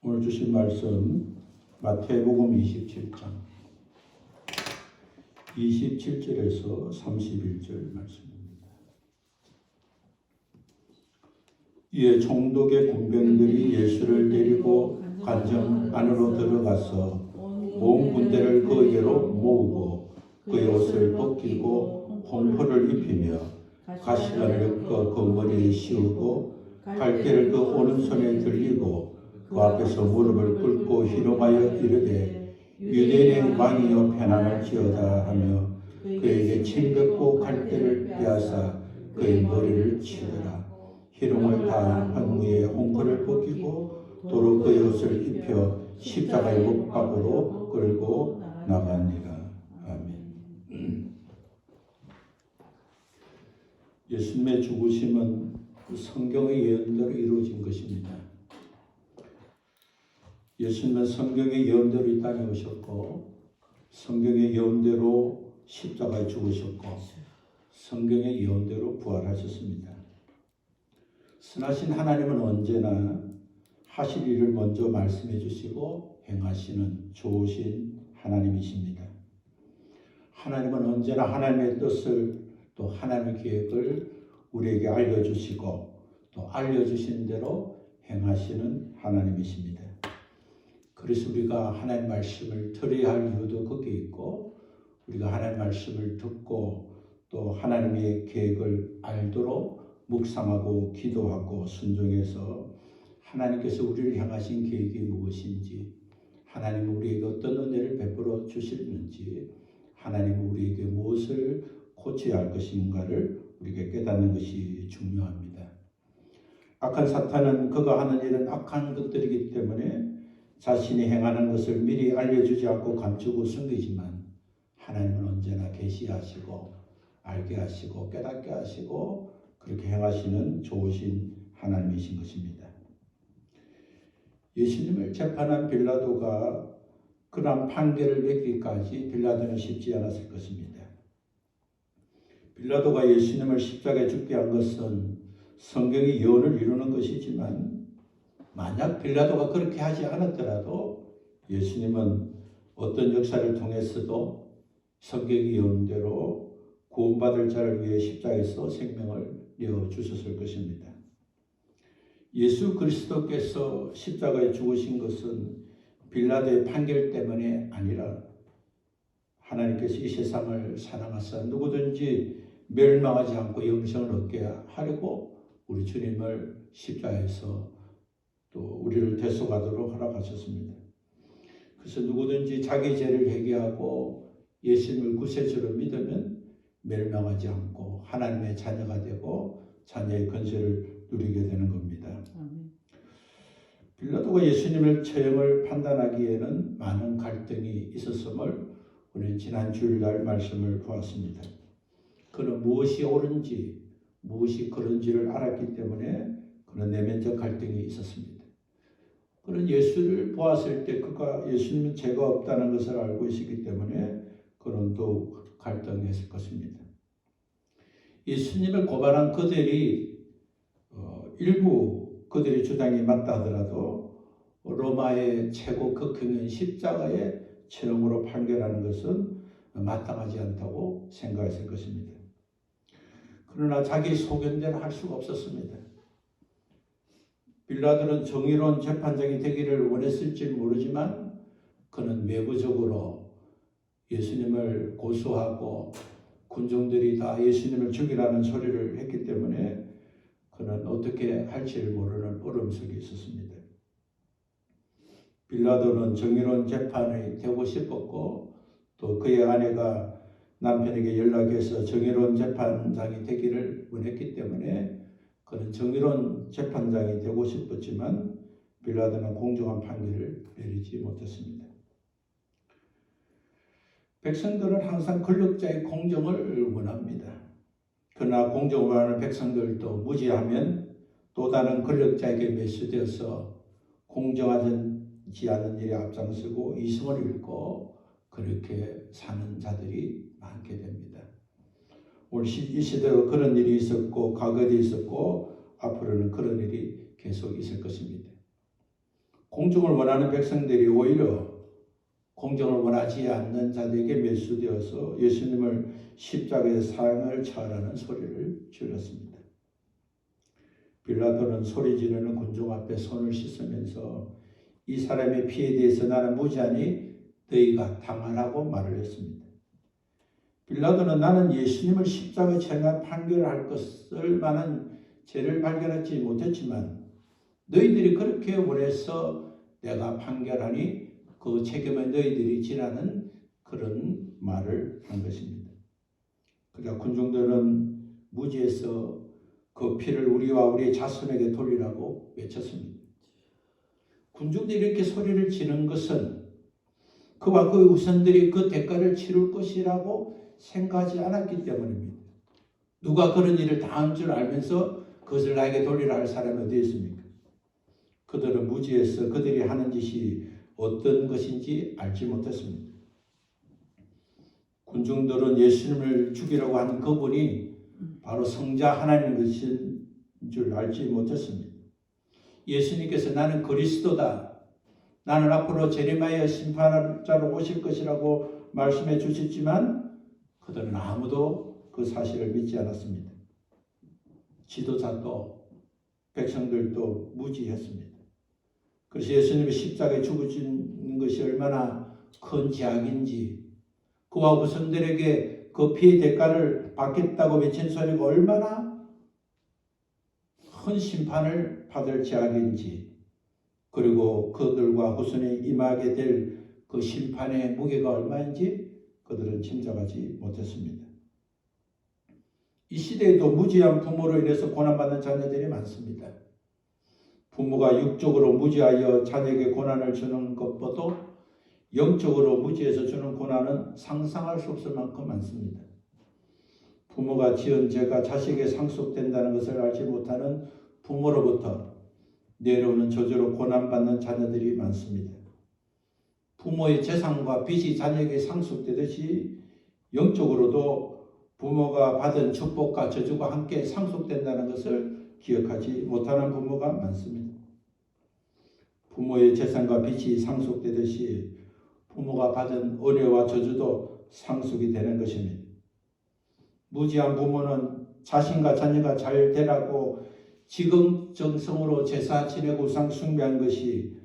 오늘 주신 말씀 마태복음 27장 27절에서 31절 말씀입니다. 이에 총독의 군병들이 예수를 데리고 관정 안으로 들어가서 온 군대를 그에게로 모으고 그의 옷을 벗기고 홍포를 입히며 가시관을 엮어 그 머리에 씌우고 갈대를 그 오른손에 들리고 그 앞에서 무릎을 꿇고 희롱하여 이르되 유대인의 왕이여 편안할지어다 하며 그에게 침 뱉고 갈대를 빼앗아 그의 머리를 치더라. 희롱을 다한 후에 홍포를 벗기고 도로 그의 옷을 입혀 십자가의 못박으로 끌고 나가니라. 아멘. 예수님의 죽으심은 성경의 예언대로 이루어진 것입니다. 예수님은 성경의 예언대로 이 땅에 오셨고 성경의 예언대로 십자가에 죽으셨고 성경의 예언대로 부활하셨습니다. 선하신 하나님은 언제나 하실 일을 먼저 말씀해 주시고 행하시는 좋으신 하나님이십니다. 하나님은 언제나 하나님의 뜻을 또 하나님의 계획을 우리에게 알려주시고 또 알려주신 대로 행하시는 하나님이십니다. 그래서 우리가 하나님 말씀을 들어야 할 이유도 거기에 있고 우리가 하나님 말씀을 듣고 또 하나님의 계획을 알도록 묵상하고 기도하고 순종해서 하나님께서 우리를 향하신 계획이 무엇인지 하나님은 우리에게 어떤 은혜를 베풀어 주시는지 하나님은 우리에게 무엇을 고쳐야 할 것인가를 우리가 깨닫는 것이 중요합니다. 악한 사탄은 그가 하는 일은 악한 것들이기 때문에 자신이 행하는 것을 미리 알려주지 않고 감추고 숨기지만 하나님은 언제나 계시하시고 알게 하시고 깨닫게 하시고 그렇게 행하시는 좋으신 하나님이신 것입니다. 예수님을 재판한 빌라도가 그런 판결을 맺기까지 빌라도는 쉽지 않았을 것입니다. 빌라도가 예수님을 십자가에 죽게 한 것은 성경의 예언을 이루는 것이지만 만약 빌라도가 그렇게 하지 않았더라도 예수님은 어떤 역사를 통해서도 성경의 예언대로 구원받을 자를 위해 십자가에서 생명을 내어주셨을 것입니다. 예수 그리스도께서 십자가에 죽으신 것은 빌라도의 판결 때문에 아니라 하나님께서 이 세상을 사랑하사 누구든지 멸망하지 않고 영생을 얻게 하려고 우리 주님을 십자가에서 또 우리를 대속하도록 허락하셨습니다. 그래서 누구든지 자기 죄를 회개하고 예수님을 구세주로 믿으면 멸망하지 않고 하나님의 자녀가 되고 자녀의 권세를 누리게 되는 겁니다. 빌라도가 예수님의 처형을 판단하기에는 많은 갈등이 있었음을 우리는 지난 주일날 말씀을 보았습니다. 그는 무엇이 옳은지 무엇이 그런지를 알았기 때문에 그런 내면적 갈등이 있었습니다. 그는 예수를 보았을 때 그가 예수님은 죄가 없다는 것을 알고 있었기 때문에 그는 더욱 갈등했을 것입니다. 예수님을 고발한 그들이 일부 그들의 주장이 맞다 하더라도 로마의 최고 극형인 십자가의 처형으로 판결하는 것은 마땅하지 않다고 생각했을 것입니다. 그러나 자기 소견대로 할 수가 없었습니다. 빌라도는 정의로운 재판장이 되기를 원했을지 모르지만 그는 외부적으로 예수님을 고소하고 군중들이 다 예수님을 죽이라는 소리를 했기 때문에 그는 어떻게 할지를 모르는 어려움 속에 있었습니다. 빌라도는 정의로운 재판이 되고 싶었고 또 그의 아내가 남편에게 연락해서 정의로운 재판장이 되기를 원했기 때문에 그는 정의로운 재판장이 되고 싶었지만 빌라도는 공정한 판결을 내리지 못했습니다. 백성들은 항상 권력자의 공정을 원합니다. 그러나 공정을 원하는 백성들도 무지하면 또 다른 권력자에게 매수되어서 공정하지 않은 일에 앞장서고 이성을 잃고 그렇게 사는 자들이 많게 됩니다. 오늘 이 시대로 그런 일이 있었고 과거에도 있었고 앞으로는 그런 일이 계속 있을 것입니다. 공정을 원하는 백성들이 오히려 공정을 원하지 않는 자들에게 매수되어서 예수님을 십자가의 사형을 처하라는 소리를 질렀습니다. 빌라도는 소리 지르는 군중 앞에 손을 씻으면서 이 사람의 피에 대해서 나는 무지하니 너희가 당하라고 말을 했습니다. 빌라도는 나는 예수님을 십자가에 처형한 판결할 것을 만한 죄를 발견하지 못했지만 너희들이 그렇게 원해서 내가 판결하니 그 책임은 너희들이 지라는 그런 말을 한 것입니다. 그러나 군중들은 무지해서 그 피를 우리와 우리의 자손에게 돌리라고 외쳤습니다. 군중들이 이렇게 소리를 지른 것은 그와 그의 후손들이 그 대가를 치를 것이라고 생각하지 않았기 때문입니다. 누가 그런 일을 당한 줄 알면서 그것을 나에게 돌리라 할 사람이 어디 있습니까? 그들은 무지해서 그들이 하는 짓이 어떤 것인지 알지 못했습니다. 군중들은 예수님을 죽이려고 하는 그분이 바로 성자 하나님인 것인 줄 알지 못했습니다. 예수님께서 나는 그리스도다. 나는 앞으로 재림하여 심판할 자로 오실 것이라고 말씀해 주셨지만 그들은 아무도 그 사실을 믿지 않았습니다. 지도자도 백성들도 무지했습니다. 그래서 예수님이 십자가에 죽으신 것이 얼마나 큰 죄악인지 그와 후손들에게 그 피의 대가를 받겠다고 외친 소리가 얼마나 큰 심판을 받을 죄악인지 그리고 그들과 후손이 임하게 될 그 심판의 무게가 얼마인지 그들은 짐작하지 못했습니다. 이 시대에도 무지한 부모로 인해서 고난받는 자녀들이 많습니다. 부모가 육적으로 무지하여 자녀에게 고난을 주는 것보다 영적으로 무지해서 주는 고난은 상상할 수 없을 만큼 많습니다. 부모가 지은 죄가 자식에게 상속된다는 것을 알지 못하는 부모로부터 내려오는 저주로 고난받는 자녀들이 많습니다. 부모의 재산과 빚이 자녀에게 상속되듯이 영적으로도 부모가 받은 축복과 저주가 함께 상속된다는 것을 기억하지 못하는 부모가 많습니다. 부모의 재산과 빚이 상속되듯이 부모가 받은 은혜와 저주도 상속이 되는 것입니다. 무지한 부모는 자신과 자녀가 잘 되라고 지극정성으로 제사 지내고 우상 숭배한 것이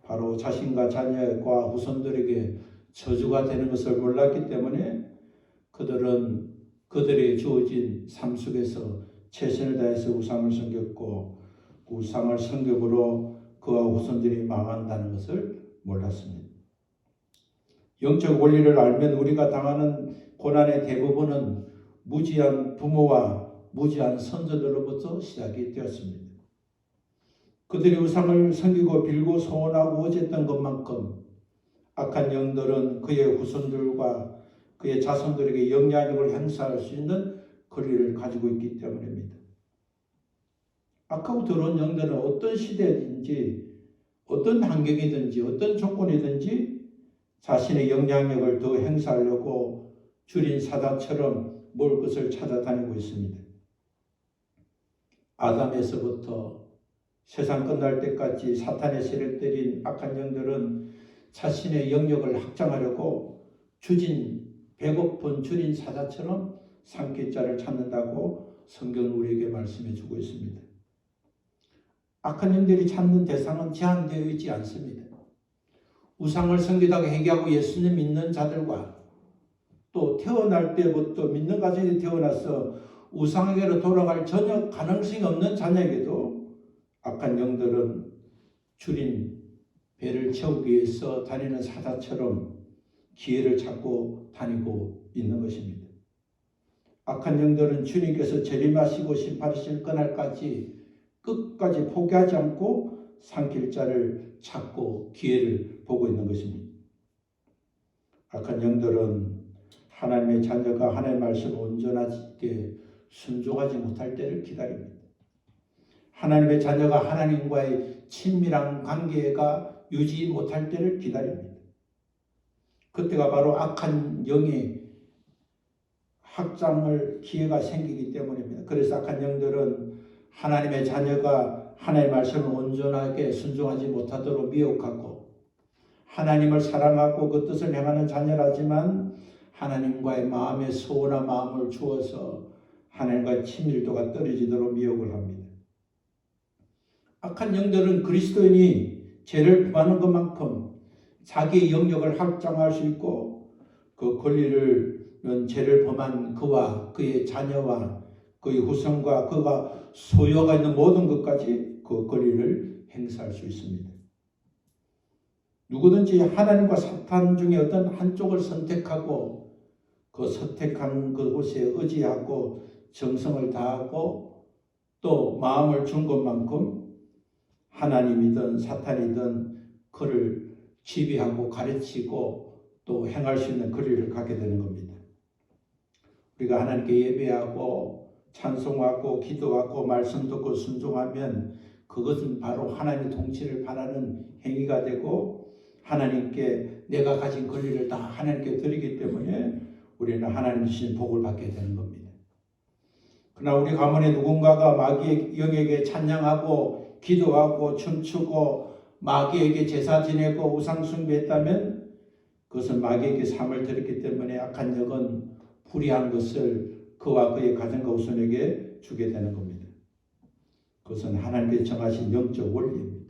바로 자신과 자녀과 후손들에게 저주가 되는 것을 몰랐기 때문에 그들은 그들의 주어진 삶 속에서 최선을 다해서 우상을 섬겼고 우상을 섬김으로 그와 후손들이 망한다는 것을 몰랐습니다. 영적 원리를 알면 우리가 당하는 고난의 대부분은 무지한 부모와 무지한 선조들로부터 시작이 되었습니다. 그들이 우상을 섬기고 빌고 소원하고 어쨌던 것만큼 악한 영들은 그의 후손들과 그의 자손들에게 영향력을 행사할 수 있는 권리를 가지고 있기 때문입니다. 악하고 더러운 영들은 어떤 시대든지 어떤 환경이든지 어떤 조건이든지 자신의 영향력을 더 행사하려고 줄인 사자처럼 먹을 것을 찾아다니고 있습니다. 아담에서부터 세상 끝날 때까지 사탄의 세력들인 악한 영들은 자신의 영역을 확장하려고 배고픈 줄인 사자처럼 삼킬자를 찾는다고 성경은 우리에게 말씀해 주고 있습니다. 악한 영들이 찾는 대상은 제한되어 있지 않습니다. 우상을 섬기다가 회개하고 예수님 믿는 자들과 또 태어날 때부터 믿는 가정에 태어나서 우상에게로 돌아갈 전혀 가능성이 없는 자녀에게도 악한 영들은 줄인 배를 채우기 위해서 다니는 사자처럼 기회를 찾고 다니고 있는 것입니다. 악한 영들은 주님께서 재림하시고 심판하실 그날까지 끝까지 포기하지 않고 삼킬 자를 찾고 기회를 보고 있는 것입니다. 악한 영들은 하나님의 자녀가 하나님의 말씀을 온전하게 순종하지 못할 때를 기다립니다. 하나님의 자녀가 하나님과의 친밀한 관계가 유지 못할 때를 기다립니다. 그때가 바로 악한 영의 확장을 기회가 생기기 때문입니다. 그래서 악한 영들은 하나님의 자녀가 하나님의 말씀을 온전하게 순종하지 못하도록 미혹하고 하나님을 사랑하고 그 뜻을 행하는 자녀라지만 하나님과의 마음의 소원한 마음을 주어서 하나님과의 친밀도가 떨어지도록 미혹을 합니다. 악한 영들은 그리스도인이 죄를 범하는 것만큼 자기의 영역을 확장할 수 있고 그 권리를 죄를 범한 그와 그의 자녀와 그의 후손과 그가 소유가 있는 모든 것까지 그 권리를 행사할 수 있습니다. 누구든지 하나님과 사탄 중에 어떤 한쪽을 선택하고 그 선택한 그곳에 의지하고 정성을 다하고 또 마음을 준 것만큼 하나님이든 사탄이든 그를 지배하고 가르치고 또 행할 수 있는 권리를 갖게 되는 겁니다. 우리가 하나님께 예배하고 찬송하고 기도하고 말씀 듣고 순종하면 그것은 바로 하나님의 통치를 바라는 행위가 되고 하나님께 내가 가진 권리를 다 하나님께 드리기 때문에 우리는 하나님 주신 복을 받게 되는 겁니다. 그러나 우리 가문에 누군가가 마귀의 영에게 찬양하고 기도하고 춤추고 마귀에게 제사 지내고 우상 숭배했다면 그것은 마귀에게 삶을 드렸기 때문에 악한 영은 불의한 것을 그와 그의 가정과 후손에게 주게 되는 겁니다. 그것은 하나님께서 정하신 영적 원리입니다.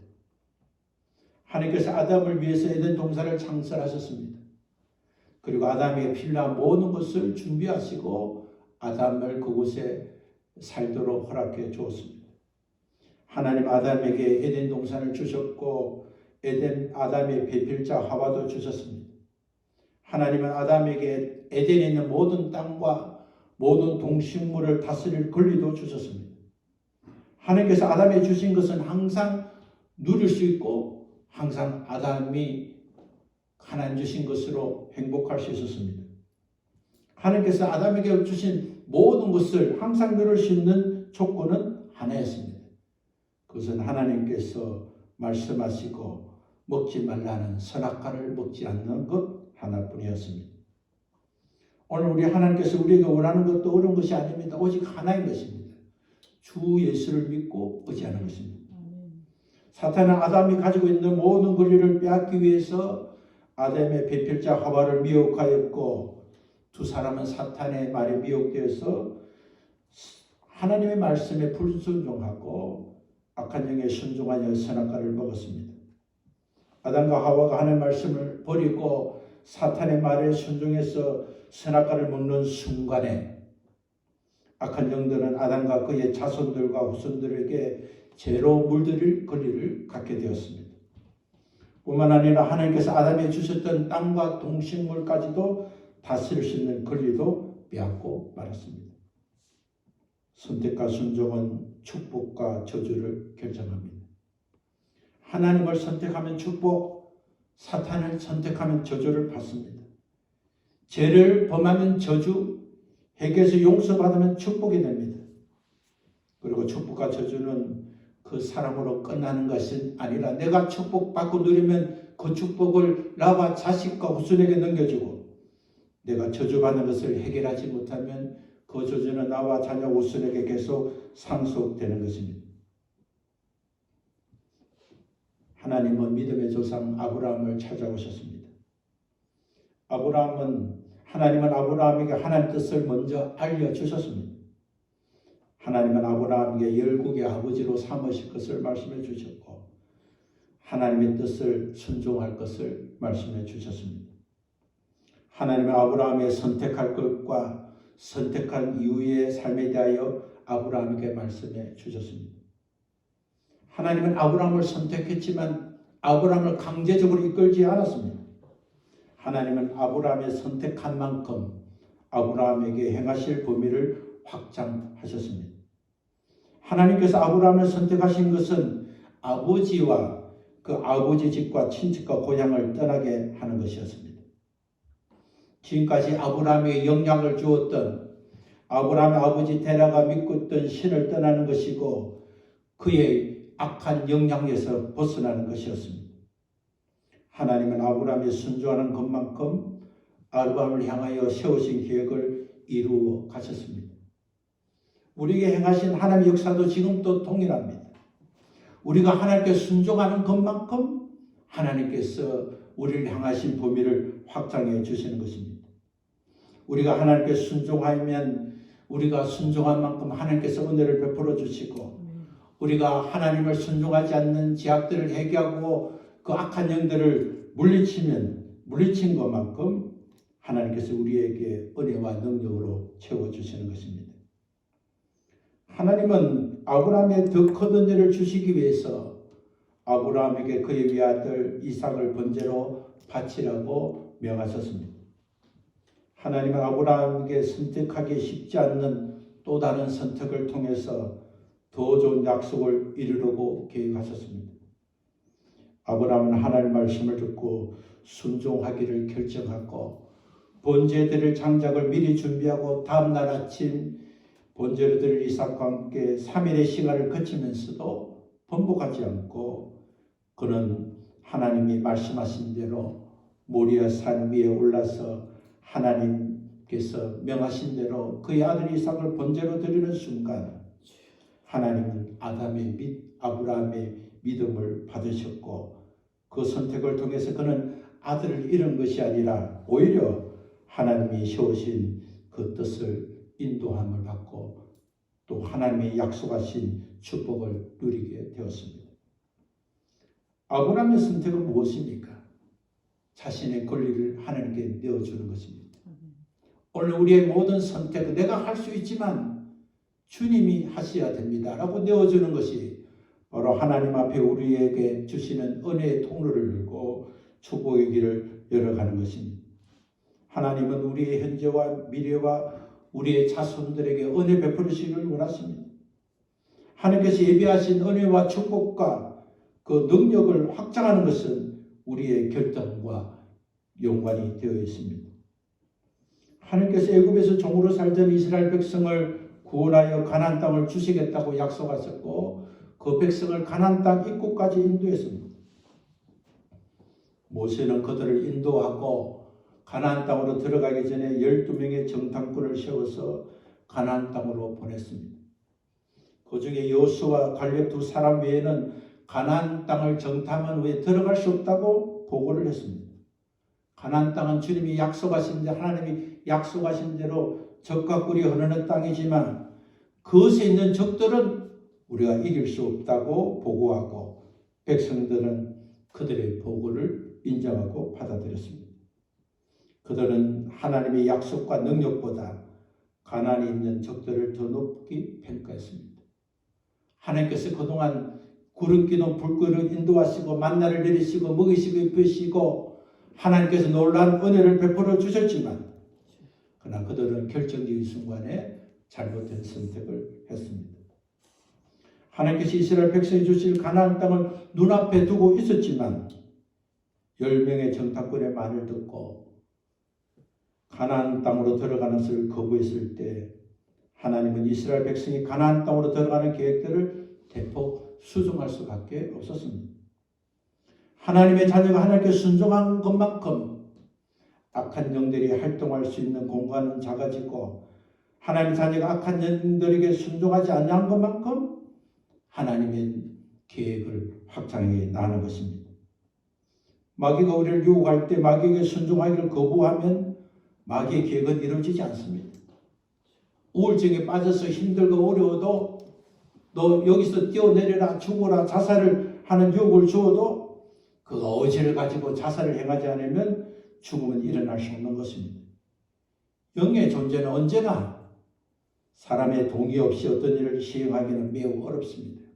하나님께서 아담을 위해서 에덴 동산을 창설하셨습니다. 그리고 아담에게 필요한 모든 것을 준비하시고 아담을 그곳에 살도록 허락해 주었습니다. 하나님 아담에게 에덴 동산을 주셨고 아담의 배필자 하와도 주셨습니다. 하나님은 아담에게 에덴에 있는 모든 땅과 모든 동식물을 다스릴 권리도 주셨습니다. 하나님께서 아담에게 주신 것은 항상 누릴 수 있고 항상 아담이 하나님 주신 것으로 행복할 수 있었습니다. 하나님께서 아담에게 주신 모든 것을 항상 누릴 수 있는 조건은 하나였습니다. 그것은 하나님께서 말씀하시고 먹지 말라는 선악과를 먹지 않는 것 하나뿐이었습니다. 오늘 우리 하나님께서 우리에게 원하는 것도 어려운 것이 아닙니다. 오직 하나인 것입니다. 주 예수를 믿고 의지하는 것입니다. 사탄은 아담이 가지고 있는 모든 권리를 빼앗기 위해서 아담의 배필자 하와를 미혹하였고 두 사람은 사탄의 말에 미혹되어서 하나님의 말씀에 불순종하고 악한 영에 순종하여 선악과를 먹었습니다. 아담과 하와가 하나님의 말씀을 버리고 사탄의 말에 순종해서 선악과를 먹는 순간에 악한 영들은 아담과 그의 자손들과 후손들에게 죄로 물들일 권리를 갖게 되었습니다. 뿐만 아니라 하나님께서 아담에게 주셨던 땅과 동식물까지도 다스릴 수 있는 권리도 빼앗고 말았습니다. 선택과 순종은 축복과 저주를 결정합니다. 하나님을 선택하면 축복, 사탄을 선택하면 저주를 받습니다. 죄를 범하면 저주, 회개해서 용서받으면 축복이 됩니다. 그리고 축복과 저주는 그 사람으로 끝나는 것이 아니라 내가 축복받고 누리면 그 축복을 나와 자식과 후손에게 넘겨주고 내가 저주받는 것을 해결하지 못하면 그 저주는 나와 자녀 후손에게 계속 상속되는 것입니다. 하나님은 믿음의 조상 아브라함을 찾아오셨습니다. 하나님은 아브라함에게 하나님의 뜻을 먼저 알려주셨습니다. 하나님은 아브라함에게 열국의 아버지로 삼으실 것을 말씀해 주셨고 하나님의 뜻을 순종할 것을 말씀해 주셨습니다. 하나님은 아브라함의 선택할 것과 선택한 이후의 삶에 대하여 아브라함에게 말씀해 주셨습니다. 하나님은 아브라함을 선택했지만 아브라함을 강제적으로 이끌지 않았습니다. 하나님은 아브라함의 선택한 만큼 아브라함에게 행하실 범위를 확장하셨습니다. 하나님께서 아브라함을 선택하신 것은 아버지와 그 아버지 집과 친척과 고향을 떠나게 하는 것이었습니다. 지금까지 아브라함에게 영향을 주었던 아브라함의 아버지 테라가 믿고 있던 신을 떠나는 것이고 그의 악한 영향에서 벗어나는 것이었습니다. 하나님은 아브라함이 순종하는 것만큼 아브라함을 향하여 세우신 계획을 이루어 가셨습니다. 우리에게 행하신 하나님의 역사도 지금도 동일합니다. 우리가 하나님께 순종하는 것만큼 하나님께서 우리를 향하신 범위를 확장해 주시는 것입니다. 우리가 하나님께 순종하면 우리가 순종한 만큼 하나님께서 은혜를 베풀어 주시고, 우리가 하나님을 순종하지 않는 죄악들을 회개하고 그 악한 영들을 물리친 것만큼 하나님께서 우리에게 은혜와 능력으로 채워주시는 것입니다. 하나님은 아브라함의 더 큰 은혜를 주시기 위해서 아브라함에게 그의 외아들 이삭을 번제로 바치라고 명하셨습니다. 하나님은 아브라함에게 선택하기 쉽지 않는 또 다른 선택을 통해서 더 좋은 약속을 이루려고 계획하셨습니다. 아브라함은 하나님의 말씀을 듣고 순종하기를 결정하고 번제 드릴 장작을 미리 준비하고 다음날 아침 번제로 드릴 이삭과 함께 3일의 시간을 거치면서도 번복하지 않고 그는 하나님이 말씀하신 대로 모리아 산 위에 올라서 하나님께서 명하신 대로 그의 아들 이삭을 번제로 드리는 순간 하나님은 아브라함의 믿음을 받으셨고 그 선택을 통해서 그는 아들을 잃은 것이 아니라 오히려 하나님이 세우신 그 뜻을 인도함을 받고 또 하나님이 약속하신 축복을 누리게 되었습니다. 아브라함의 선택은 무엇입니까? 자신의 권리를 하나님께 내어주는 것입니다. 오늘 우리의 모든 선택은 내가 할 수 있지만 주님이 하셔야 됩니다 라고 내어주는 것이 바로 하나님 앞에 우리에게 주시는 은혜의 통로를 열고 축복의 길을 열어가는 것입니다. 하나님은 우리의 현재와 미래와 우리의 자손들에게 은혜 베풀으시기를 원하십니다. 하나님께서 예비하신 은혜와 축복과 그 능력을 확장하는 것은 우리의 결단과 연관이 되어 있습니다. 하나님께서 애굽에서 종으로 살던 이스라엘 백성을 구원하여 가나안 땅을 주시겠다고 약속하셨고 그 백성을 가나안 땅 입구까지 인도했습니다. 모세는 그들을 인도하고 가나안 땅으로 들어가기 전에 12명의 정탐꾼을 세워서 가나안 땅으로 보냈습니다. 그 중에 여호수아와 갈렙 두 사람 외에는 가나안 땅을 정탐한 후에 들어갈 수 없다고 보고를 했습니다. 가나안 땅은 주님이 약속하신 대로 하나님이 약속하신 대로 적과 꿀이 흐르는 땅이지만 그것에 있는 적들은 우리가 이길 수 없다고 보고하고 백성들은 그들의 보고를 인정하고 받아들였습니다. 그들은 하나님의 약속과 능력보다 가나안에 있는 적들을 더 높이 평가했습니다. 하나님께서 그동안 구름기둥 불길을 인도하시고 만나를 내리시고 먹이시고 입히시고 하나님께서 놀라운 은혜를 베풀어 주셨지만 그러나 그들은 결정적인 순간에 잘못된 선택을 했습니다. 하나님께서 이스라엘 백성이 주실 가나안 땅을 눈앞에 두고 있었지만 10명의 정탐꾼의 말을 듣고 가나안 땅으로 들어가는 것을 거부했을 때 하나님은 이스라엘 백성이 가나안 땅으로 들어가는 계획들을 대폭 수정할 수밖에 없었습니다. 하나님의 자녀가 하나님께 순종한 것만큼 악한 영들이 활동할 수 있는 공간은 작아지고 하나님의 자녀가 악한 영들에게 순종하지 않는 것만큼 하나님의 계획을 확장해 나가는 것입니다. 마귀가 우리를 유혹할 때 마귀에게 순종하기를 거부하면 마귀의 계획은 이루어지지 않습니다. 우울증에 빠져서 힘들고 어려워도 너 여기서 뛰어내려라 죽어라 자살을 하는 유혹을 주어도 그 의지를 가지고 자살을 행하지 않으면 죽음은 일어날 수 없는 것입니다. 영의 존재는 언제나 사람의 동의 없이 어떤 일을 시행하기는 매우 어렵습니다.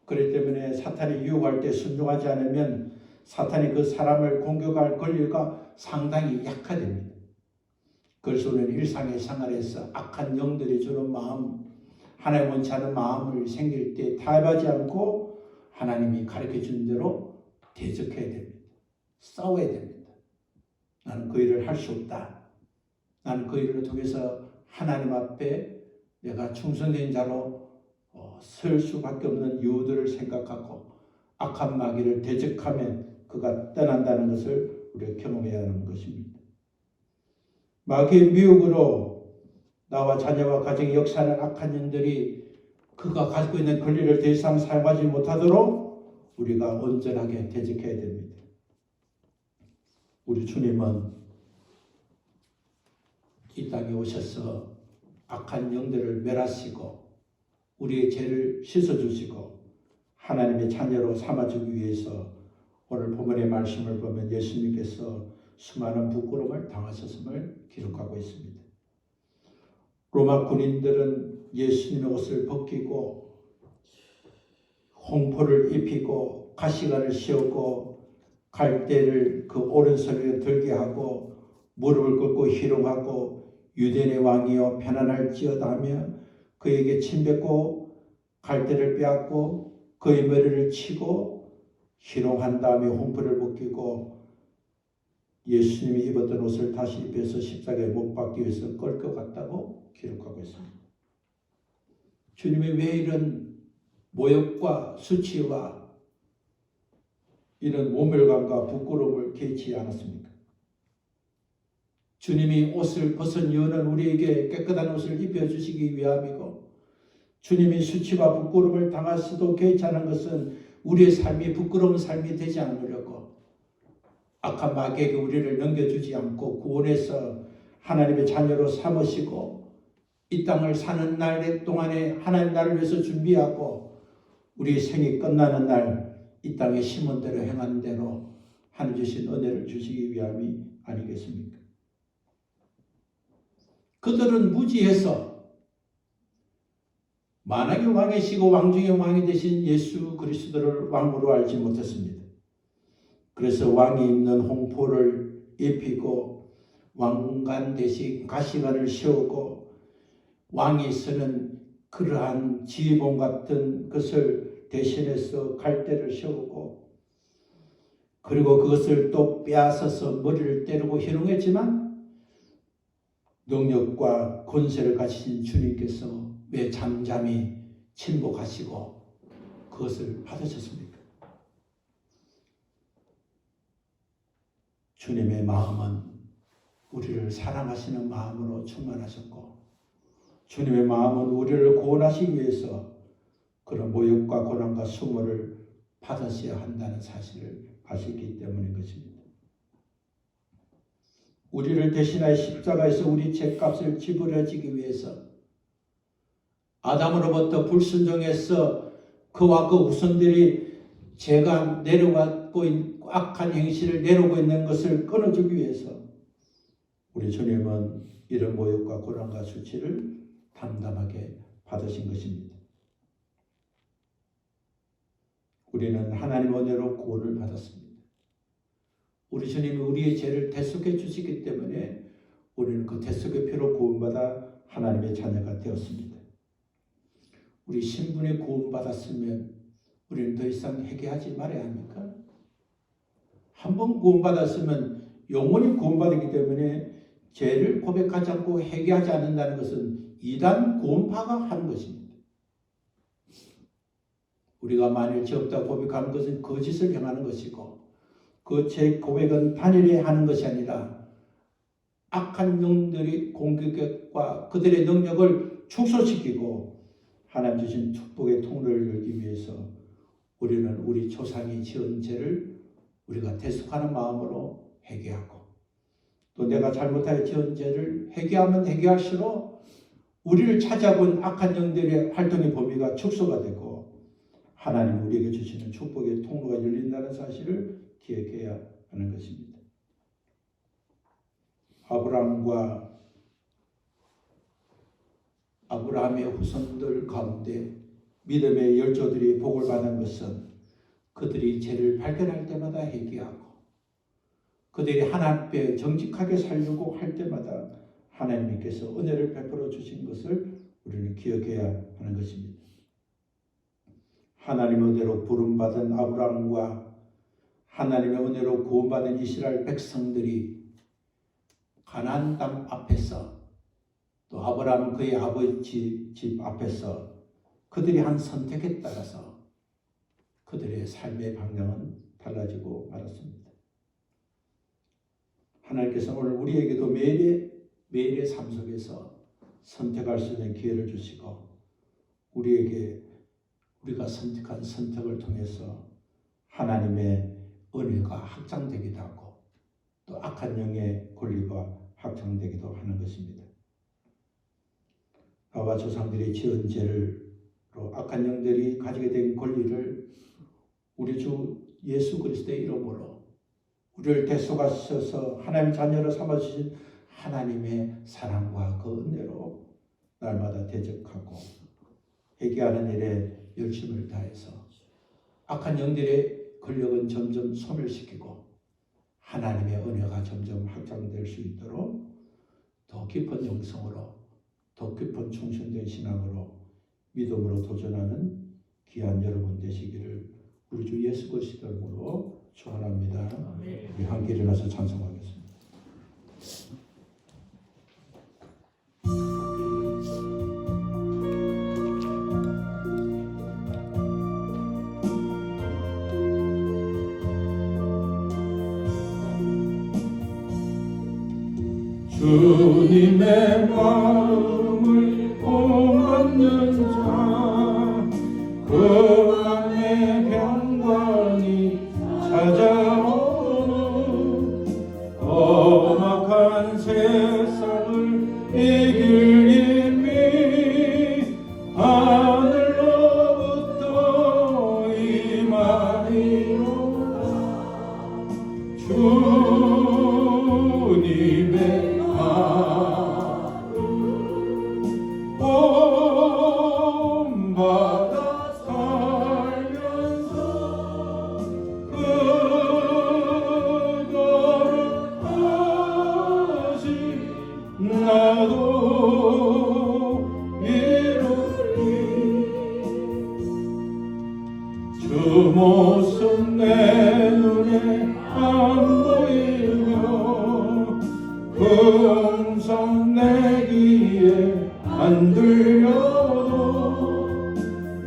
그렇기 때문에 사탄이 유혹할 때 순종하지 않으면 사탄이 그 사람을 공격할 권리가 상당히 약화됩니다. 그래서 우리는 일상의 생활에서 악한 영들이 주는 마음, 하나님 원치 않는 마음을 생길 때 타협하지 않고 하나님이 가르쳐준 대로 대적해야 됩니다. 싸워야 됩니다. 나는 그 일을 할 수 없다. 나는 그 일을 통해서 하나님 앞에 내가 충성된 자로 설 수밖에 없는 이유들을 생각하고 악한 마귀를 대적하면 그가 떠난다는 것을 우리가 경험해야 하는 것입니다. 마귀의 미혹으로 나와 자녀와 가정의 역사하는 악한 영들이 그가 가지고 있는 권리를 더 이상 사용하지 못하도록 우리가 온전하게 대적해야 됩니다. 우리 주님은 이 땅에 오셔서 악한 영들을 멸하시고 우리의 죄를 씻어주시고 하나님의 자녀로 삼아주기 위해서 오늘 본문의 말씀을 보면 예수님께서 수많은 부끄러움을 당하셨음을 기록하고 있습니다. 로마 군인들은 예수님의 옷을 벗기고 홍포를 입히고 가시관을 씌우고 갈대를 그 오른손에 들게 하고 무릎을 꿇고 희롱하고 유대인의 왕이여 편안할지어다 하며 그에게 침뱉고 갈대를 빼앗고 그의 머리를 치고 희롱한 다음에 홍포를 벗기고 예수님이 입었던 옷을 다시 입혀서 십자가에 못 박기 위해서 끌 것 같다고 기록하고 있습니다. 주님이 왜 이런 모욕과 수치와 이런 모멸감과 부끄러움을 개치 않았습니까? 주님이 옷을 벗은 이유는 우리에게 깨끗한 옷을 입혀주시기 위함이고 주님이 수치와 부끄러움을 당하시도 개치 않은 것은 우리의 삶이 부끄러운 삶이 되지 않으려고 악한 마귀에게 우리를 넘겨주지 않고 구원해서 하나님의 자녀로 삼으시고 이 땅을 사는 날 동안에 하나님 나를 위해서 준비하고 우리 생이 끝나는 날 이 땅에 심은 대로 행한 대로 하나님 주신 은혜를 주시기 위함이 아니겠습니까? 그들은 무지해서 만왕의 왕이시고 왕중의 왕이 되신 예수 그리스도를 왕으로 알지 못했습니다. 그래서 왕이 입는 홍포를 입히고 왕관 대신 가시관을 씌우고 왕이 쓰는 그러한 지휘봉 같은 것을 대신해서 갈대를 씌우고 그리고 그것을 또 빼앗아서 머리를 때리고 희롱했지만 능력과 권세를 가지신 주님께서 왜 잠잠히 침묵하시고 그것을 받으셨습니까? 주님의 마음은 우리를 사랑하시는 마음으로 충만하셨고 주님의 마음은 우리를 구원하시기 위해서 그런 모욕과 고난과 수모를 받으셔야 한다는 사실을 아시기 때문인 것입니다. 우리를 대신하여 십자가에서 우리 죄값을 지불해주기 위해서 아담으로부터 불순종해서 그와 그 후손들이 죄가 내려왔고 악한 행실을 내려오고 있는 것을 끊어주기 위해서 우리 주님은 이런 모욕과 고난과 수치를 담담하게 받으신 것입니다. 우리는 하나님 은혜로 구원을 받았습니다. 우리 주님이 우리의 죄를 대속해 주시기 때문에 우리는 그 대속의 피로 구원받아 하나님의 자녀가 되었습니다. 우리 신분에 구원받았으면 우리는 더 이상 회개하지 말아야 합니까? 한번 구원받았으면 영원히 구원받았기 때문에 죄를 고백하지 않고 회개하지 않는다는 것은 이단 구원파가 하는 것입니다. 우리가 만일 죄 없다고 고백하는 것은 거짓을 행하는 것이고 그 죄 고백은 단일히 하는 것이 아니라 악한 영들이 공격과 그들의 능력을 축소시키고 하나님 주신 축복의 통로를 열기 위해서 우리는 우리 조상이 지은 죄를 우리가 대속하는 마음으로 회개하고 또 내가 잘못하여 지은 죄를 회개하면 회개할수록 우리를 찾아본 악한 영들의 활동의 범위가 축소가 되고 하나님 우리에게 주시는 축복의 통로가 열린다는 사실을 기억해야 하는 것입니다. 아브라함의 후손들 가운데 믿음의 열조들이 복을 받은 것은 그들이 죄를 발견할 때마다 회개하고 그들이 하나님 앞에 정직하게 살려고 할 때마다 하나님께서 은혜를 베풀어 주신 것을 우리는 기억해야 하는 것입니다. 하나님의 은혜로 부름받은 아브라함과 하나님의 은혜로 구원받은 이스라엘 백성들이 가나안 땅 앞에서 또 아브라함은 그의 아버지 집 앞에서 그들이 한 선택에 따라서 그들의 삶의 방향은 달라지고 말았습니다. 하나님께서 오늘 우리에게도 매일의 삶 속에서 선택할 수 있는 기회를 주시고 우리가 선택한 선택을 통해서 하나님의 은혜가 확장되기도 하고 또 악한 영의 권리가 확장되기도 하는 것입니다. 아바 조상들이 지은 죄로 악한 영들이 가지게 된 권리를 우리 주 예수 그리스도의 이름으로 우리를 대속하셔서 하나님의 자녀로 삼아주신 하나님의 사랑과 그 은혜로 날마다 대적하고 회개하는 일에 열심을 다해서 악한 영들의 권력은 점점 소멸시키고 하나님의 은혜가 점점 확장될 수 있도록 더 깊은 영성으로 더 깊은 충성된 신앙으로 믿음으로 도전하는 귀한 여러분 되시기를 우리 주 예수 그리스도 이름으로 축원합니다. 우리 함께 일어나서 찬송하겠습니다. 주님의 마음을 본받는 자, 그 안에 평강이 찾아오는 험악한 세상을 이길 힘이 하늘로부터 임하리로다. 주님의 본받아 살면서 그 거룩하신 나도 이루리. 주 모습 내 눈에 안 보이며 음성 내 귀에 안 들려도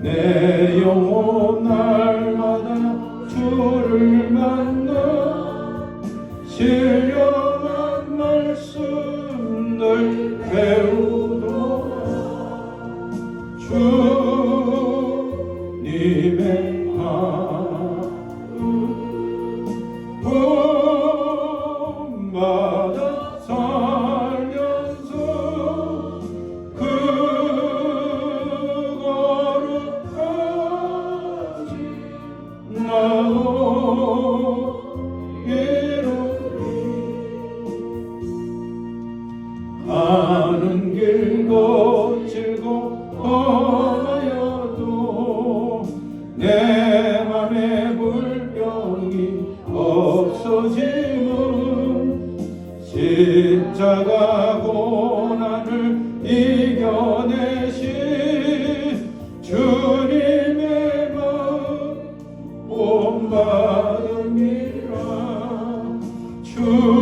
내 영혼 날마다 주를 만나 신령한 말씀들 배우도다. 주님의 본받아 살면서 그 거룩하신 나도 이루리. 가는 길 거칠고 험하여도 내 맘에 불병이 없어짐은 십자가 고난을 이겨내신 주님의 마음 본받음이라. 주님의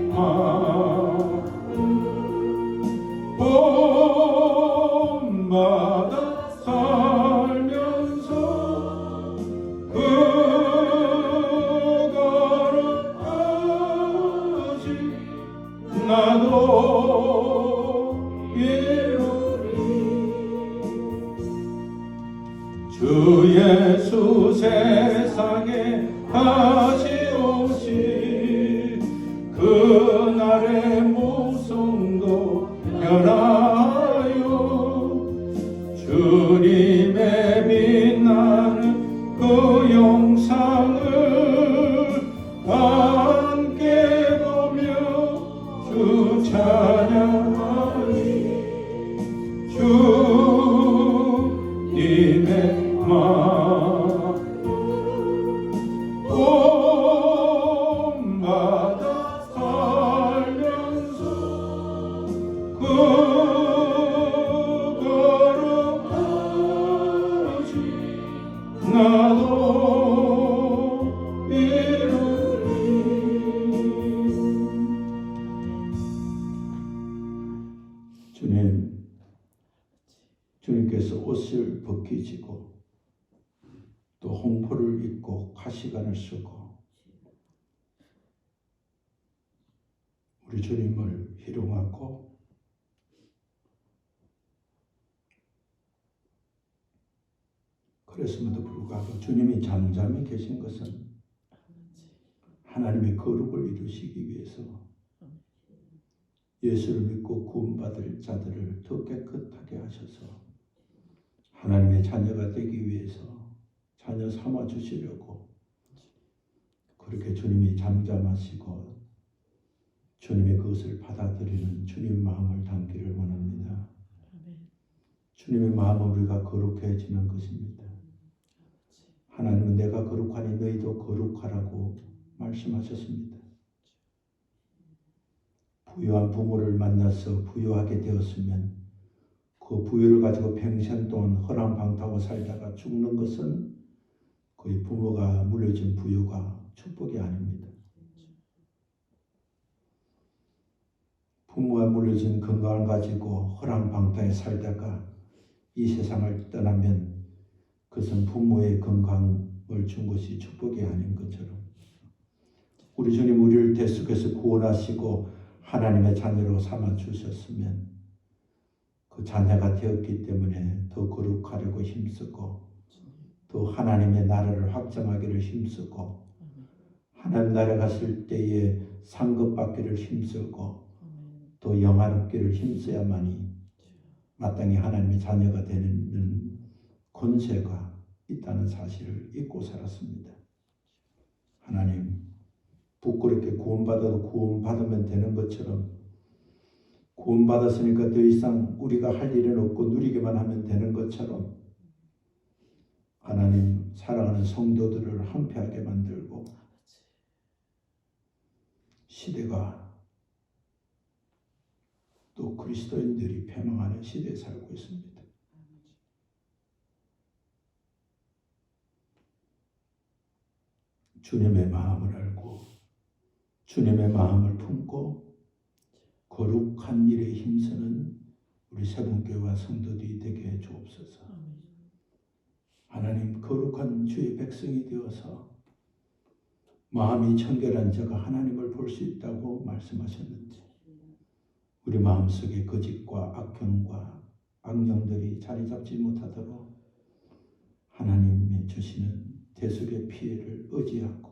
마음 본받아 살면서 그 거룩하신 나도 이루리. 주 예수 세상에 다시 오시 그날의 모성도 변하여 주님의 빛나는 그 영상을 함께 보며 주 찬양하리. 주님의 마음 본받아 살면서 그 거룩하신 나도 이루리. 주님께서 옷을 벗기시고 또 홍포를 입고 가시관을 쓰고 우리 주님을 희롱하고 그랬음에도 불구하고 주님이 잠잠히 계신 것은 하나님의 거룩을 이루시기 위해서 예수를 믿고 구원받을 자들을 더 깨끗하게 하셔서 하나님의 자녀가 되기 위해서 자녀 삼아 주시려고 그렇게 주님이 잠잠하시고 주님의 그것을 받아들이는 주님 마음을 담기를 원합니다. 주님의 마음은 우리가 거룩해지는 것입니다. 하나님은 내가 거룩하니 너희도 거룩하라고 말씀하셨습니다. 부유한 부모를 만나서 부유하게 되었으면 그 부유를 가지고 평생 동안 허랑방탕하고 살다가 죽는 것은 거의 부모가 물려준 부유가 축복이 아닙니다. 부모가 물려준 건강을 가지고 허랑방탕에 살다가 이 세상을 떠나면 그것은 부모의 건강을 준 것이 축복이 아닌 것처럼 우리 주님 우리를 대속해서 구원하시고 하나님의 자녀로 삼아 주셨으면 그 자녀가 되었기 때문에 더 거룩하려고 힘쓰고 또 하나님의 나라를 확장하기를 힘쓰고 하나님 나라에 갔을 때에 상급받기를 힘쓰고 또 영화롭기를 힘써야만이 마땅히 하나님의 자녀가 되는 권세가 있다는 사실을 잊고 살았습니다. 하나님 부끄럽게 구원받아도 구원받으면 되는 것처럼 구원받았으니까 더 이상 우리가 할 일은 없고 누리기만 하면 되는 것처럼 하나님 사랑하는 성도들을 한패하게 만들고 시대가 또 그리스도인들이 패망하는 시대에 살고 있습니다. 주님의 마음을 알고 주님의 마음을 품고 거룩한 일에 힘쓰는 우리 세분교회와 성도들이 되게 해 주옵소서. 하나님 거룩한 주의 백성이 되어서 마음이 청결한 자가 하나님을 볼 수 있다고 말씀하셨는데 우리 마음속에 거짓과 악행과 악령들이 자리 잡지 못하도록 하나님이 주시는 대속의 피해를 의지하고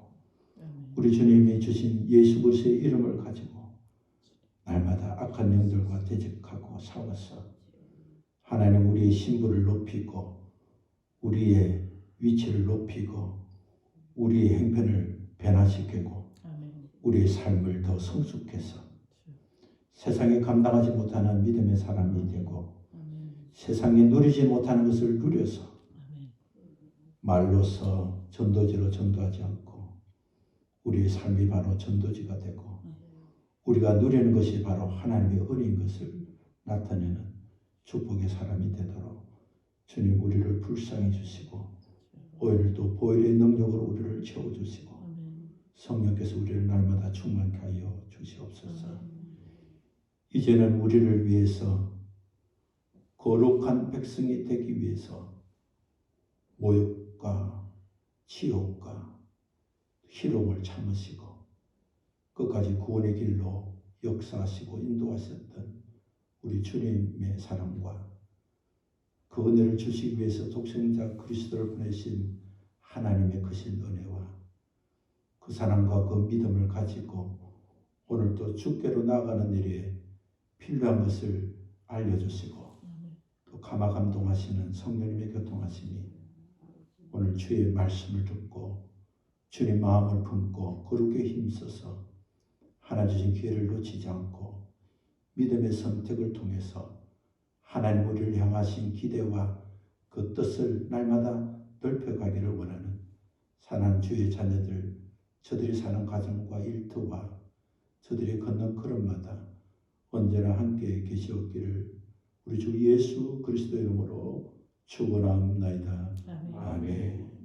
우리 주님이 주신 예수 그리스도의 이름을 가지고 날마다 악한 영들과 대적하고 싸워서 하나님 우리의 신분을 높이고 우리의 위치를 높이고 우리의 행편을 변화시키고 우리의 삶을 더 성숙해서 세상에 감당하지 못하는 믿음의 사람이 되고 세상에 누리지 못하는 것을 누려서 말로서 전도지로 전도하지 않고 우리의 삶이 바로 전도지가 되고 우리가 누리는 것이 바로 하나님의 은혜인 것을 나타내는 축복의 사람이 되도록 주님 우리를 불쌍히 주시고 오늘도 보혈의 능력으로 우리를 채워주시고 성령께서 우리를 날마다 충만케 하여 주시옵소서. 이제는 우리를 위해서 거룩한 백성이 되기 위해서 모욕과 치욕과 희롱을 참으시고 끝까지 구원의 길로 역사하시고 인도하셨던 우리 주님의 사랑과 그 은혜를 주시기 위해서 독생자 그리스도를 보내신 하나님의 크신 은혜와 그 사랑과 그 믿음을 가지고 오늘도 주께로 나아가는 일에 필요한 것을 알려주시고 또 감화감동하시는 성령님의 교통하심이 오늘 주의 말씀을 듣고 주님 마음을 품고 거룩에 힘써서 하나 주신 기회를 놓치지 않고 믿음의 선택을 통해서 하나님 우리를 향하신 기대와 그 뜻을 날마다 넓혀가기를 원하는 사랑하는 주의 자녀들 저들이 사는 가정과 일터와 저들이 걷는 걸음마다 언제나 함께 계시옵기를 우리 주 예수 그리스도 이름으로 축원합니다. 아멘.